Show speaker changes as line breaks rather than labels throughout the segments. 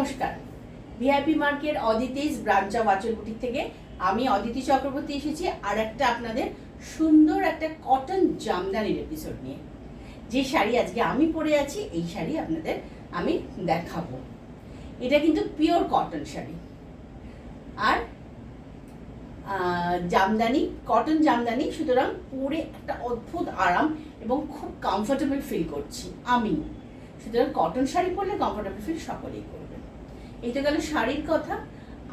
নমস্কার। VIP market Aditi's branch of আঁচল boutique থেকে আমি অদিতি চক্রবর্তী এসেছি আর একটা আপনাদের সুন্দর একটা কটন জামদানির এপিসোড নিয়ে। যে শাড়ি আজকে আমি পরে আছি এই শাড়ি আপনাদের আমি দেখাবো। এটা কিন্তু পিওর কটন শাড়ি আর জামদানি, কটন জামদানি, সুতরাং পরে একটা অদ্ভুত আরাম এবং খুব কমফোর্টেবল ফিল করছি আমি। সুতরাং কটন শাড়ি পরলে কমফোর্টেবল ফিল সকলেই করবেন। এই তো গেল শাড়ির কথা।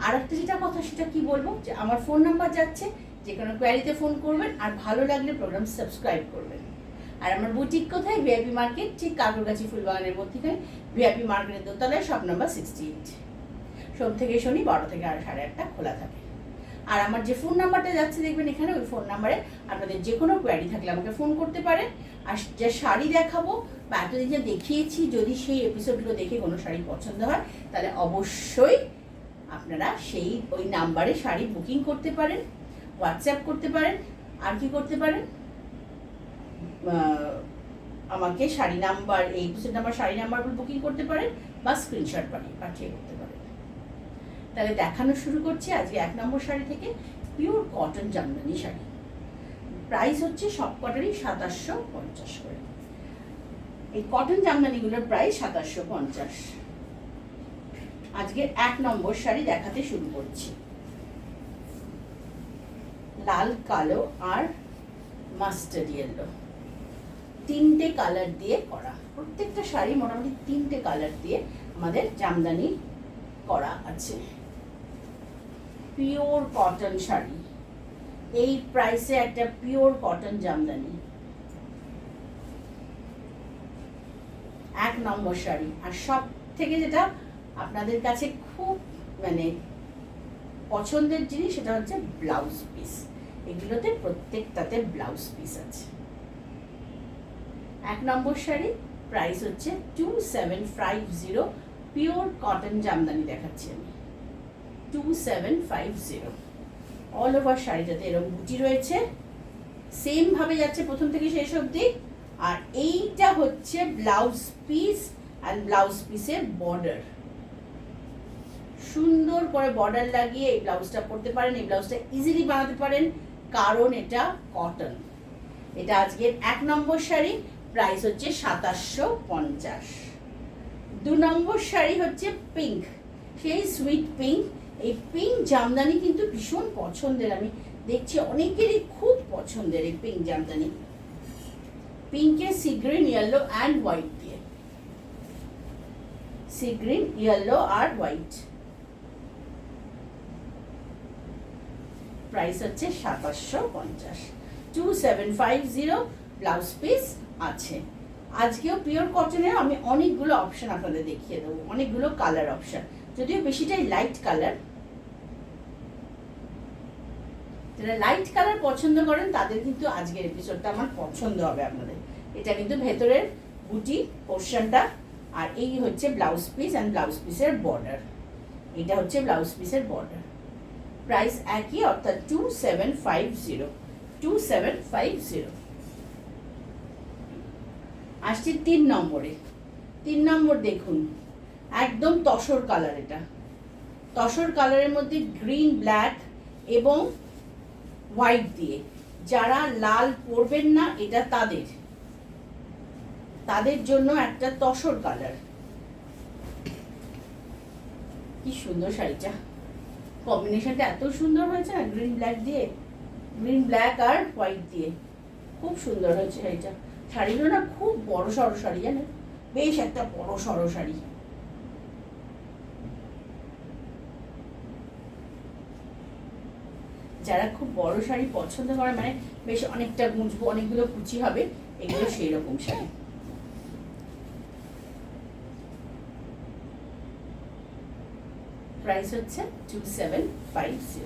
আর একটা যেটা কথা সেটা কি বলবো, যে আমার ফোন নাম্বার যাচ্ছে, যে কোনো কোয়ারিতে ফোন করবেন আর ভালো লাগলে প্রোগ্রাম সাবস্ক্রাইব করবেন। আর আমার বুটিক কোথায়? ভিআইপি মার্কেট, ঠিক কাকুরগাছি ফুলবাগানের মধ্যেখানে, ভিআইপি মার্কেটের দোতলায়, শপ নাম্বার 68। সোম থেকে শনি 12 থেকে 8:30 খোলা থাকে। আর আমার যে ফোন নাম্বারটা যাচ্ছে দেখবেন এখানে, ওই ফোন নাম্বারে আপনাদের যে কোনো কোয়ারি থাকলে আমাকে ফোন করতে পারেন। আর যে শাড়ি দেখাবো বা এতদিন যে দেখিয়েছি, যদি সেই এপিসোডগুলো দেখে কোনো শাড়ি পছন্দ হয় তাহলে অবশ্যই আপনারা ওই নাম্বারে শাড়ি বুকিং করতে পারেন, হোয়াটসঅ্যাপ করতে পারেন, আর কি করতে পারেন, আমাকে শাড়ি নাম্বার, এই এপিসোড নাম্বার, শাড়ি নাম্বারগুলো বুকিং করতে পারেন বা স্ক্রিনশট পাঠিয়ে করতে পারেন। তাহলে দেখানো শুরু করছি আজকে 1 নম্বর শাড়ি থেকে। Pure cotton Jamdani sari, price হচ্ছে সব কটারই 2750 করে। এই কটন জামদানিগুলোর প্রাইস 2750। আজকে 1 নম্বর শাড়ি দেখাতে শুরু করছি। লাল, কালো আর মাস্টার্ড ইয়েলো, 3টে কালার দিয়ে করা। প্রত্যেকটা শাড়ি মোটামুটি 3টে কালার দিয়ে আমাদের জামদানি করা আছে। পিওর কটন শাড়ি, এই প্রাইসে একটা পিওর কটন জামদানি, 1 নম্বর শাড়ি। আর সব থেকে যেটা আপনাদের কাছে খুব পছন্দের জিনিস সেটা হচ্ছে ব্লাউজ পিস। এগুলোতে প্রত্যেকটাতে ব্লাউজ পিস আছে। 1 নম্বর শাড়ি, প্রাইস হচ্ছে 2750। পিওর কটন জামদানি দেখাচ্ছি আমি, 2750। অল ওভার শাড়িটাতে এরকম বুটি রয়েছে, সেম ভাবে যাচ্ছে প্রথম থেকে শেষ অবধি। আর এইটা হচ্ছে ব্লাউজ পিস, আর ব্লাউজ পিসের বর্ডার, সুন্দর করে বর্ডার লাগিয়ে এই ব্লাউজটা পরতে পারেন। এই ব্লাউজটা ইজিলি বানাতে পারেন কারণ এটা কটন। এটা আজকের 1 নম্বর শাড়ি, প্রাইস হচ্ছে 2750। 2 নম্বর শাড়ি হচ্ছে পিঙ্ক, সেই সুইট পিঙ্ক। এই পিঙ্ক জামদানি কিন্তু ভীষণ পছন্দের, আমি দেখছি অনেকেরই খুব পছন্দের এই পিঙ্ক জামদানি। পিঙ্কে sea green, yellow and white দিয়ে, সি গ্রিন, ইয়েলো আর হোয়াইট। প্রাইস হচ্ছে 2750, 2750। ব্লাউজ পিস আছে। আজকেও পিওর কটনের আমি অনেকগুলো অপশন আপনাদের দেখিয়ে দেবো, অনেকগুলো কালার অপশন, যদিও বেশিটাই লাইট কালার। যারা লাইট কালার পছন্দ করেন তাদের কিন্তু আজকের এপিসোডটা আমার পছন্দ হবে আপনাদের। এটা কিন্তু ভেতরের বুটি পোর্শনটা, আর এই হচ্ছে ব্লাউজ পিস অ্যান্ড ব্লাউজ পিসের বর্ডার। এটা হচ্ছে ব্লাউজ পিসের বর্ডার। প্রাইস একই, অর্থাৎ 2750, 2750। আসছি 3 নম্বরে। 3 নম্বর দেখুন, একদম তসর কালার। এটা তসর কালারের মধ্যে গ্রিন, ব্ল্যাক এবং হোয়াইট দিয়ে। যারা লাল পরবেন না, এটা তাদের জন্য একটা তসর কালার। কি সুন্দর শাড়িটা, কম্বিনেশনটা এত সুন্দর হয়েছে না, গ্রিন ব্ল্যাক দিয়ে, গ্রিন ব্ল্যাক আর হোয়াইট দিয়ে, খুব সুন্দর হয়েছে শাড়িটা। শাড়িগুলো না খুব বড় সড়ো শাড়ি, জানেন, বেশ একটা বড় সড়ো শাড়ি। যারা খুব বড় শাড়ি পছন্দ করে, বেশ অনেকটা গুঁজবো, অনেকগুলো কুচি হবে, এগুলো সেই রকম শাড়ি। প্রাইস হচ্ছে 2750,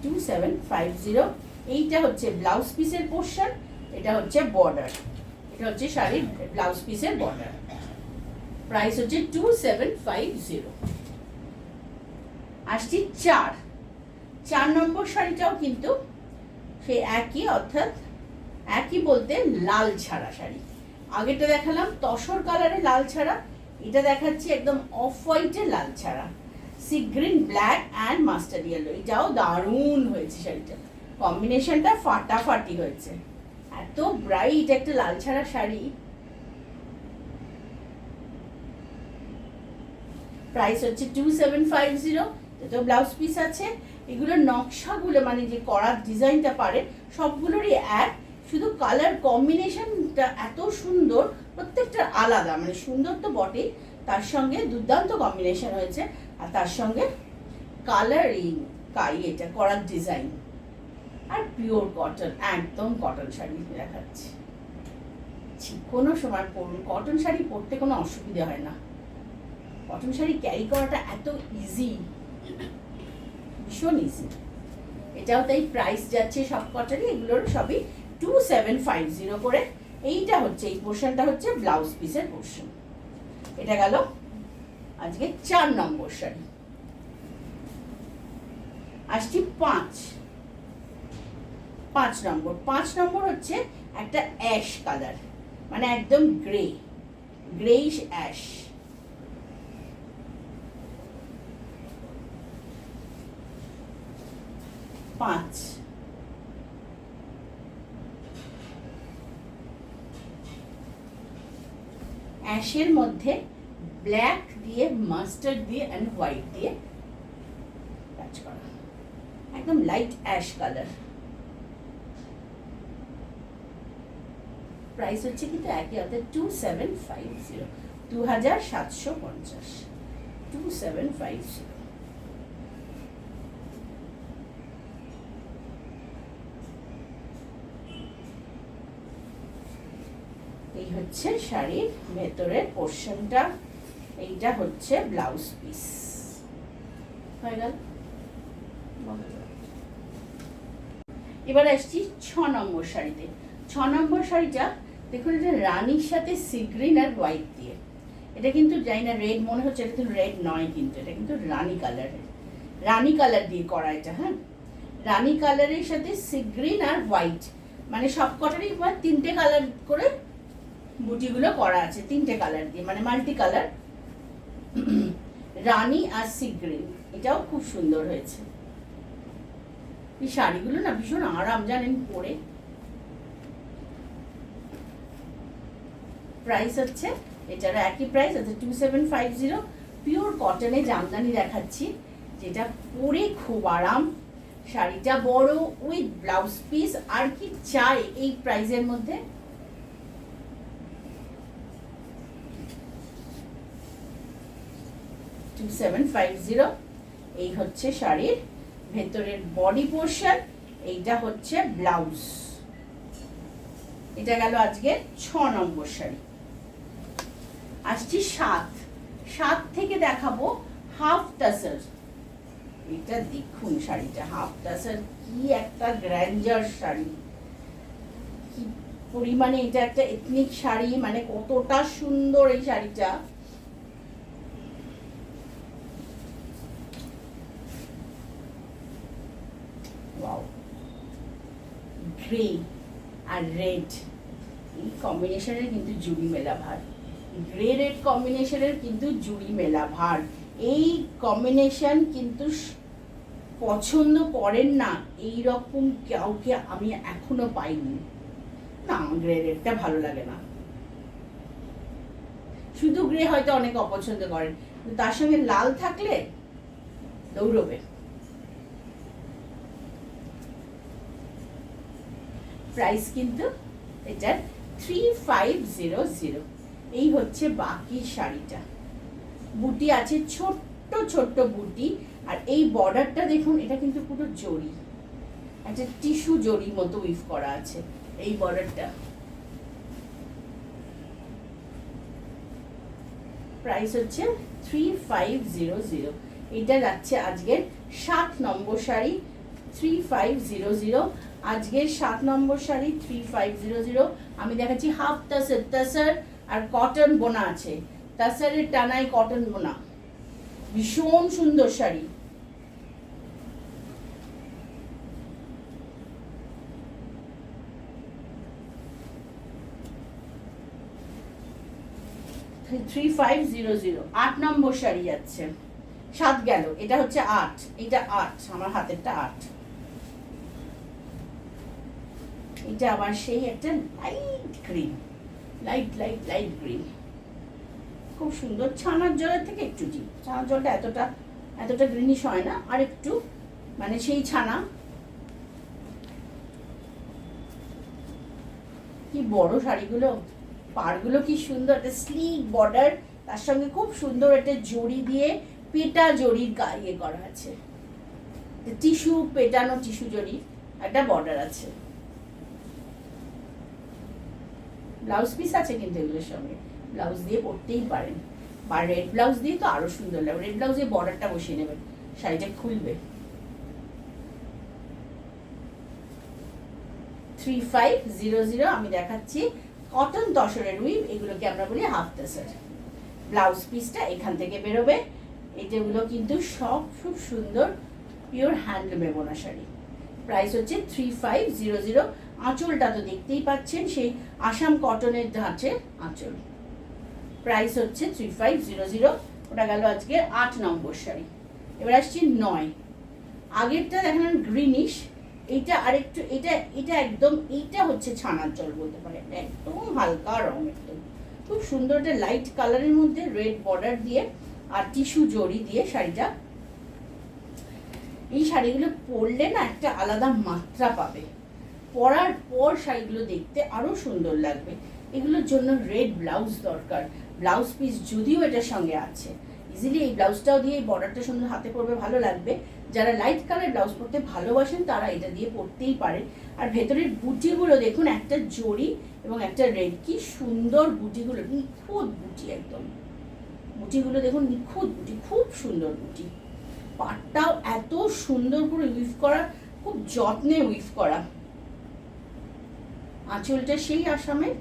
2750। এইটা হচ্ছে ব্লাউজ পিসের পোর্শন, এটা হচ্ছে বর্ডার, এটা হচ্ছে শাড়ির ব্লাউজ পিসের বর্ডার। প্রাইস হচ্ছে 2750। আসছি 4 নম্বর শাড়িটাও কিন্তু সেই একই, অর্থাৎ একই বলতে লাল ছাড়া শাড়ি। আগেটা দেখালাম তসর কালারে লাল ছাড়া, এটা দেখাচ্ছি একদম অফ হোয়াইটের লাল ছাড়া, sea green, black and mustard yellow. এটাও দারুণ হয়েছে শাড়িটা, কম্বিনেশনটা ফাটাফাটি হয়েছে, এত ব্রাইট একটা লাল ছাড়া শাড়ি। প্রাইস হচ্ছে 2750। তো ব্লাউজ পিস আছে। এগুলোর নকশাগুলো মানে যে করার ডিজাইনটা পারে সবগুলোরই এক, শুধু কালার কম্বিনেশনটা এত সুন্দর, প্রত্যেকটা আলাদা, মানে সুন্দর তো বটেই, তার সঙ্গে দুর্দান্ত কম্বিনেশন হয়েছে, আর তার সঙ্গে কালারিং এটা করার ডিজাইন, আর পিওর কটন, একদম কটন শাড়ি দেখাচ্ছি। কোনো সময় পরুন, কটন শাড়ি পরতে কোনো অসুবিধা হয় না, কটন শাড়ি ক্যারি করাটা এত ইজি, ভীষণ ইজি। এটাও তাই প্রাইস যাচ্ছে সব কটনই, এগুলোর সবই 2750 করে। এইটা হচ্ছে, এই পোর্শনটা হচ্ছে ব্লাউজ পিসের পোর্শন। এটা গেল আজকে 4 নম্বর শাড়ি। আসছি 5 নম্বর। 5 নম্বর হচ্ছে একটা অ্যাশ কালার, মানে একদম গ্রেইশ অ্যাশ। অ্যাশের মধ্যে ব্ল্যাক দিয়ে, মাস্টার্ড দিয়ে অ্যান্ড হোয়াইট দিয়ে কাজ করা, একদম লাইট অ্যাশ কালার। প্রাইস হচ্ছে কিন্তু একই, অর্থাৎ 2750, 2750, 2750। এই হচ্ছে শাড়ির ভেতরের পোর্শনটা, এইটা হচ্ছে ব্লাউজ পিস। হয়ে গেল। এবার আসছি 6 নম্বর শাড়িতে। 6 নম্বর শাড়িটা দেখুন, এটা রানীর সাথে সি গ্রিন আর হোয়াইট দিয়ে। এটা কিন্তু জানি না রেড মনে হচ্ছে, এটা কিন্তু রেড নয়, কিন্তু এটা কিন্তু রানী কালারের, রানী কালার দিয়ে করা এটা। হ্যাঁ, রানী কালারের সাথে সি গ্রিন আর হোয়াইট, মানে সব কটারই 3টে কালার করে বুটিগুলো করা আছে, 3টে কালার দিয়ে, মানে মাল্টি কালার, রানী আর সি গ্রিন। এটাও খুব সুন্দর হয়েছে। এই শাড়িগুলো না ভীষণ আরাম জানেন পরে। প্রাইস হচ্ছে এটারও একই প্রাইস আছে, 2750। পিওর কটনে জামদানি দেখাচ্ছি, যেটা পরে খুব আরাম, শাড়িটা বড় উইথ ব্লাউজ পিস, আর কি চাই এই প্রাইসের মধ্যে। এই হচ্ছে শাড়ির ভেতরের বডি পোর্শন, এইটা হচ্ছে ব্লাউজ। এটা গেল আজকে 6 নম্বর শাড়ি। আসছি 7 থেকে দেখাবো হাফ টাসার। এটা দেখুন শাড়িটা, হাফ টাসার, কি একটা গ্র্যান্ডার শাড়ি, কি পরিমাণে এটা একটা এথনিক শাড়ি, মানে কতটা সুন্দর এই শাড়িটা। গ্রে আর রেড, এই কম্বিনেশনের কিন্তু জুড়ি মেলা ভার, গ্রে রেড কম্বিনেশনের কিন্তু জুড়ি মেলা ভার। এই কম্বিনেশন কিন্তু পছন্দ করেন না এই রকম কাউকে আমি এখনো পাইনি। না, গ্রে রেডটা ভালো লাগে না, শুধু গ্রে হয়তো অনেকে অপছন্দ করেন, তার সঙ্গে লাল থাকলে দৌড়বে। প্রাইস কিন্তু এটার 3500। এই হচ্ছে বাকি শাড়িটা, বুটি আছে ছোট্ট ছোট্ট বুটি, আর এই বর্ডারটা দেখুন, এটা কিন্তু পুরো জরি, একটা টিস্যু জরি মতো উইভ করা আছে এই বর্ডারটা। প্রাইস হচ্ছে 3500। এটা যাচ্ছে আজকের 7 নম্বর শাড়ি, 3500। আজকের 7 নম্বর শাড়ি 3500। আমি দেখাচ্ছি হাফ টাসার আর কটন বোনা আছে, টাসারের টানায় কটন বোনা, ভীষণ সুন্দর শাড়ি। 3500 8 নম্বর শাড়ি যাচ্ছে। 7 গেল, এটা হচ্ছে 8, এটা 8, আমার হাতেরটা 8। এটা আবার সেই একটা লাইট গ্রিন, লাইট গ্রিন, খুব সুন্দর। ছানার জলের থেকে একটু ডিপ, ছানার জলটা এতটা গ্রিনিশ হয় না, আর একটু মানে সেই ছানা। কি বড় শাড়িগুলো, পাড়গুলো কি সুন্দর, একটা স্লিক বর্ডার, তার সঙ্গে খুব সুন্দর একটা জড়ি দিয়ে পেটা জড়ির ইয়ে করা আছে, টিস্যু পেটানো টিস্যু জড়ি একটা বর্ডার আছে। ব্লাউজ পিস আছে কিন্তু এগুলোর সঙ্গে, ব্লাউজ দিয়ে পরতেই পারেন, বা রেড ব্লাউজ দিয়ে তো আরো সুন্দর লাগবে। রেড ব্লাউজে বর্ডারটা বসিয়ে নেবেন, শাড়িটা খুলবে। 3500 আমি দেখাচ্ছি, কটন তসরের উইভ, এগুলোকে আমরা বলি হাফ তাসার। ব্লাউজ পিসটা এখান থেকে বেরোবে। এটাগুলো কিন্তু সব খুব সুন্দর পিওর হ্যান্ডলুমে বোনা শাড়ি। প্রাইস হচ্ছে 3500। আঁচলটা তো দেখতেই পাচ্ছেন, সেই আসাম কটনের ধাঁচের আঁচল। প্রাইস হচ্ছে 3500। ওটা গেল আজকে 8 নম্বর শাড়ি। এবার আসছি 9। আগেরটা দেখালাম গ্রিনিশ, এইটা আরেকটু, এটা একদম, এইটা হচ্ছে ছানার জল বলতে পারে, একদম হালকা রং, একদম খুব সুন্দর একটা লাইট কালারের মধ্যে রেড বর্ডার দিয়ে আর টিস্যু জড়ি দিয়ে শাড়িটা। এই শাড়িগুলো পরলে না একটা আলাদা মাত্রা পাবে, পরার পর শাড়িগুলো দেখতে আরো সুন্দর লাগবে। এগুলোর জন্য রেড ব্লাউজ দরকার। ব্লাউজ পিস যদিও এটার সঙ্গে আছে, ইজিলি এই ব্লাউজটাও দিয়ে এই বর্ডারটা সুন্দর হাতে পরবে, ভালো লাগবে। যারা লাইট কালার ব্লাউজ পরতে ভালোবাসেন তারা এটা দিয়ে পরতেই পারেন। আর ভেতরের বুটিগুলো দেখুন, একটা জড়ি এবং একটা রেড, কি সুন্দর বুটিগুলো, নিখুঁত বুটি একদম। বুটিগুলো দেখুন, নিখুঁত বুটি, খুব সুন্দর বুটি। পাটটাও এত সুন্দর করে উইভ করা, খুব যত্নে উইভ করা। আঁচলটা সেই আসামের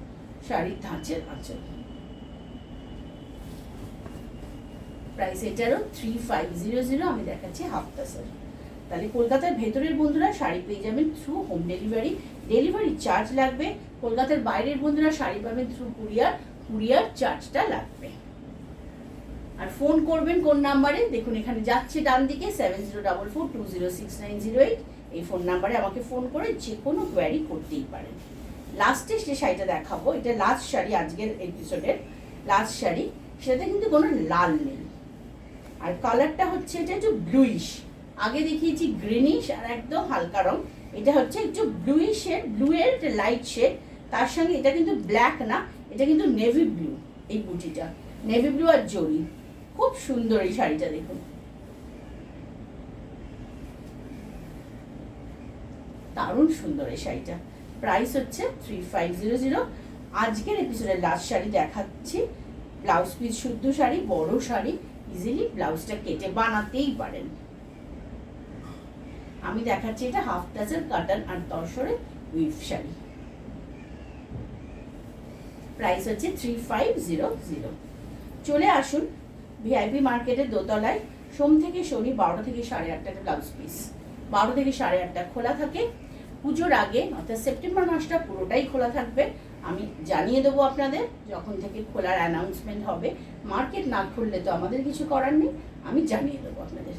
শাড়ির ধাঁচের আঁচল। প্রাইস এটারও 3500। আমি দেখাচ্ছি হাফ তাসার। তাহলে কলকাতার ভেতরের বন্ধুরা শাড়ি পেয়ে যাবেন through home delivery, delivery charge লাগবে। কলকাতার বাইরের বন্ধুরা শাড়ি পাবেন থ্রু কুরিয়ার চার্জটা লাগবে। আর ফোন করবেন কোন নাম্বারে, দেখুন এখানে যাচ্ছে ডান দিকে 7044206908, এই ফোন নাম্বারে আমাকে ফোন করে যে কোনো কোয়ারি করতেই পারেন। লাস্টে যে শাড়িটা দেখাবো, এটা লাস্ট শাড়ি, আজকের এপিসোডের লাস্ট শাড়ি, সেটাতে কিন্তু কোনো লাল নেই। আর কালারটা হচ্ছে এটা একটু ব্লুইশ, আগে দেখিয়েছি গ্রিনিশ আর একদম হালকা রং, এটা হচ্ছে একটু ব্লুইশ শেড, ব্লু এর একটা লাইট শেড, তার সঙ্গে এটা কিন্তু ব্ল্যাক না, এটা কিন্তু নেভি ব্লু। এই বুটিটা নেভি ব্লু আর জরি, খুব সুন্দর এই শাড়িটা দেখুন, দারুণ সুন্দর এই শাড়িটা। প্রাইস হচ্ছে 3500। আজকের এপিসোডের লাস্ট শাড়ি দেখাচ্ছি, ব্লাউজ পিস শুদ্ধ শাড়ি, বড় শাড়ি, ইজিলি ব্লাউজটা কেটে বানাতেই পারেন। আমি দেখাচ্ছি এটা হাফ টাচের কাটান আর তসরে উইভ শাড়ি। প্রাইস হচ্ছে 3500। চলে আসুন ভিআইপি মার্কেটের দোতলায়, সোম থেকে শনি 12টা থেকে 8:30 ব্লাউজ পিস, 12 থেকে 8:30 খোলা থাকে। পুজোর আগে অর্থাৎ সেপ্টেম্বর মাসটা পুরোটাই খোলা থাকবে। আমি জানিয়ে দেবো আপনাদের যখন থেকে খোলার অ্যানাউন্সমেন্ট হবে। মার্কেট না খুললে তো আমাদের কিছু করার নেই, আমি জানিয়ে দেবো আপনাদের।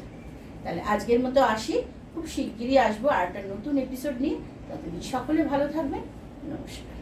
তাহলে আজকের মতো আসি, খুব শিগগিরই আসবো আর একটা নতুন এপিসোড নিয়ে। ততদিন সকলে ভালো থাকবেন, নমস্কার।